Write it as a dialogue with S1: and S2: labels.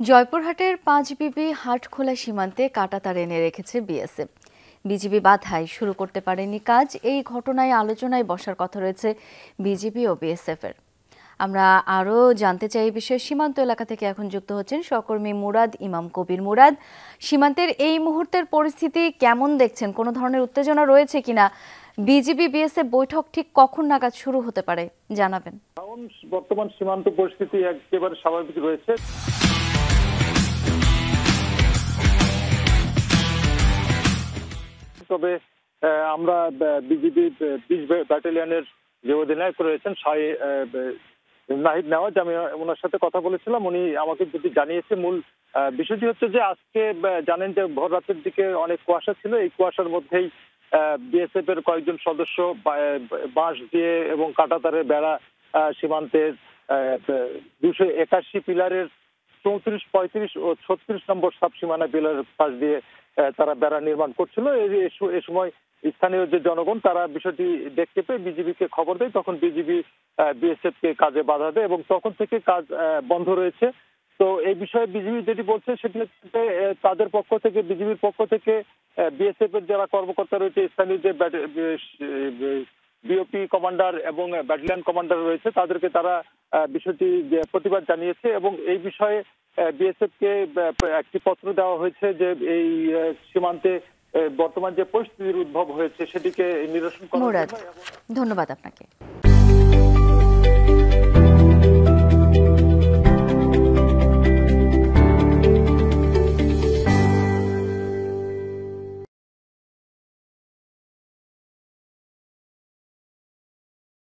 S1: জয়পুরহাটের পাঁচবিবি হাটখোলা সীমান্তে কাঁটাতার এনে রেখেছে বিএসএফ। বিজিবি বাধায় শুরু করতে পারেনি কাজ। এই ঘটনায় আলোচনায় বসার কথা রয়েছে বিজিবি ও বিএসএফ এর। আমরা আরও জানতে চাই এই বিষয়ে। সীমান্ত এলাকা থেকে এখন যুক্ত হচ্ছেন সহকর্মী মুরাদ ইমাম কবির। মুরাদ, সীমান্তের এই মুহূর্তের পরিস্থিতি কেমন দেখছেন? কোনো ধরনের উত্তেজনা রয়েছে কিনা? বিজিবি বিএসএফ বৈঠক ঠিক কখন নাগাদ শুরু হতে পারে জানাবেন।
S2: বর্তমান সীমান্ত পরিস্থিতি একেবারে স্বাভাবিক রয়েছে। তবে আমরা বিজিবি 20 ব্যাটালিয়নের যে অধিনায়ক রয়েছেন নাহিদ নেওয়াজ, আমি ওনার সাথে কথা বলেছিলাম। উনি আমাকে যেটি জানিয়েছে, মূল বিষয়টি হচ্ছে যে আজকে জানেন যে ভোর রাতের দিকে অনেক কুয়াশা ছিল। এই কুয়াশার মধ্যেই বিএসএফ এর কয়েকজন সদস্য বাঁশ দিয়ে এবং কাঁটাতারের বেড়া সীমান্তের 281 পিলারের 34, 35 ও 36 নম্বর সাব সীমানা পিলারের পাশ দিয়ে তারা বেড়া নির্মাণ করছিল। এ সময় স্থানীয় যে জনগণ, তারা বিষয়টি দেখতে পেয়ে বিজিবিকে খবর দেয়। তখন বিজিবি বিএসএফ কে কাজে বাধা দেয় এবং তখন থেকে কাজ বন্ধ রয়েছে। তো এই বিষয়ে বিজিবি যেটি বলছে সেটি হচ্ছে তাদের পক্ষ থেকে, বিজিবির পক্ষ থেকে বিএসএফ এর যারা কর্মকর্তা রয়েছে, স্থানীয় যে বিওপি কমান্ডার এবং ব্যাটালিয়ন কমান্ডার রয়েছে, তাদেরকে তারা বিষয়টি প্রতিবাদ জানিয়েছে এবং এই বিষয়ে বিএসএফ কে একটি পত্র দেওয়া হয়েছে যে এই সীমান্তে বর্তমান যে পরিস্থিতির উদ্ভব হয়েছে সেটিকে নিরসন করার জন্য।
S1: ধন্যবাদ আপনাকে।